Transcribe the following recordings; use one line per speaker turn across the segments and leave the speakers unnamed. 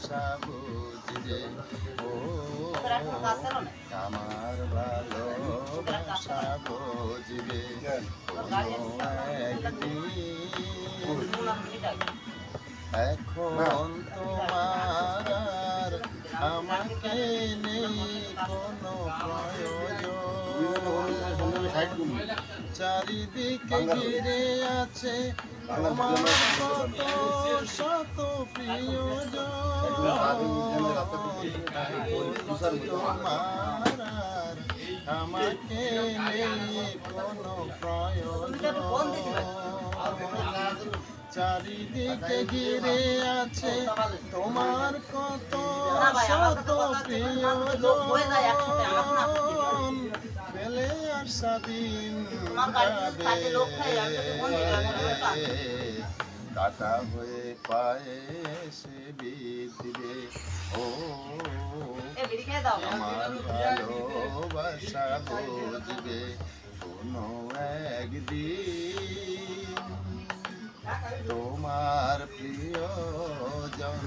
ভালোবাসা বুঝবে ও আমার ভালোবাসা বুঝবে এখন তোমার আর আমাকে নেই কোনো প্রয়োজন চারিদিকে ঘিরে আছে তোমার কত শত প্রিয়জন তোমার আর আমাকে নেই কোনো প্রয়োজন চারিদিকে ঘিরে আছে তোমার কত শত প্রিয়জন পেলে আর স্বাধীন কাটা হয়ে পায়ে সে বিধবে ও আমার ভালোবাসা বুঝবে কোনো একদিন তোমার প্রিয়জন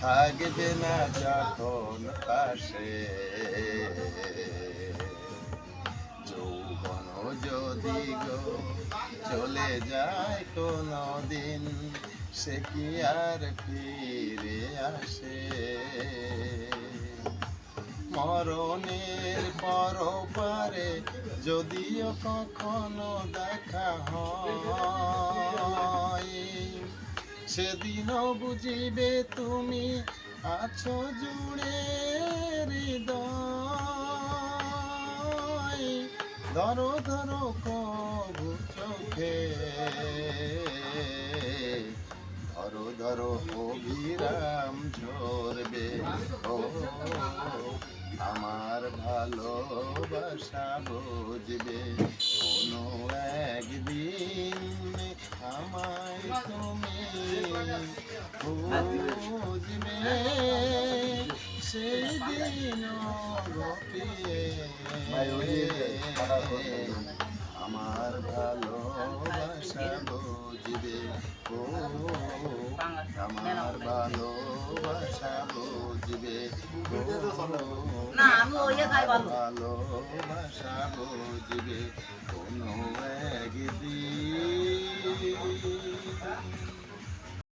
থাকবে না যখন পাশে যৌবন যদি গো চলে যায় কোনো দিন সে কি আর ফিরে আসে মরণের পরপারে যদিও কখনো দেখা হয় সেদিনও বুঝিবে তুমি আছো জুড়ে হৃদয় ধরো ধরো কবু চোখে ধরো ধরো অবিরাম ঝরবে ও আমার ভালোবাসা বুঝবে কোনো একদিন আমায় তুমি বুঝবে সেদিন ঘটিয়ে আমার ভালোবাসা বুঝবে ও আমার ভালোবাসা বুঝবে ভালোবাসা বুঝবে কোনো একদিন